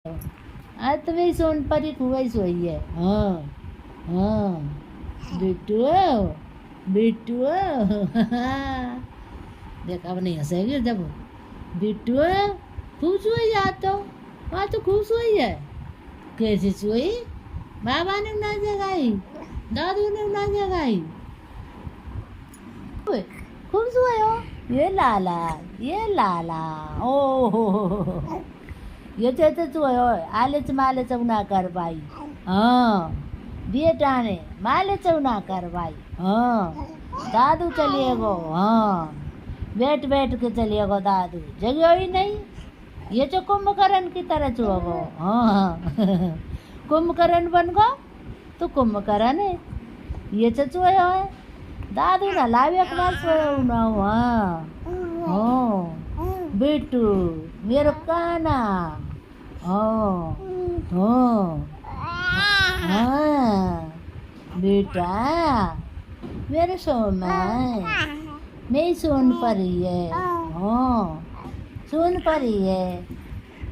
आज तो वही सोन परी वही सोई है। हाँ हाँ बिट्टू बिट्टू देख अब नहीं हंसेगी जब बिट्टू खूब सोई आज तो वहाँ तो खूब सोई है। कैसे सोई? बाबा ने ना जगाई, दादू ने ना जगाई, खूब सोए हो। ये लाला ओ ये तो सोए हो। आलच मालच ना कर पाई। हाँ बेटा ने मालच ना कर पाई। हाँ दादू चलिए गो। हाँ बैठ बैठ के चलिए गो दादू जगह ही नहीं। ये तो कुंभकर्ण की तरह चुआ गो। हाँ कुंभकर्ण बन गो तो कुंभकर्ण है। ये तो चुए हो दादू ना लावे कमाल सोए ना। हाँ हाँ बिट्टू मेरे काना। हाँ हाँ हाँ बेटा मेरे सोना मेरी सोन परी है। हाँ सोन परी है।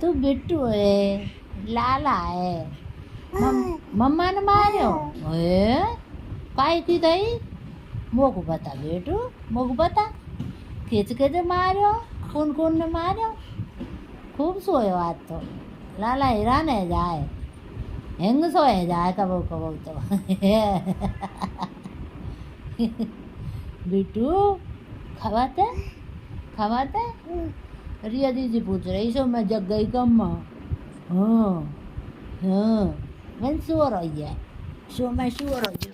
तू बिट्टू है, लाला है। मम्मा ने मारो है काय की दई मोको बता बेटू मोको बता खींच के जो मारो कौन ने मारो। खूब सोए आज तो लाला हिराने जाए हेंग सोए जाए कबो कबो तो बिट्टू खवाते खवाते रिया दीदी पूछ रही सो मैं जग गई कम। हाँ हाँ मैं सो रही है सो मैं सो रही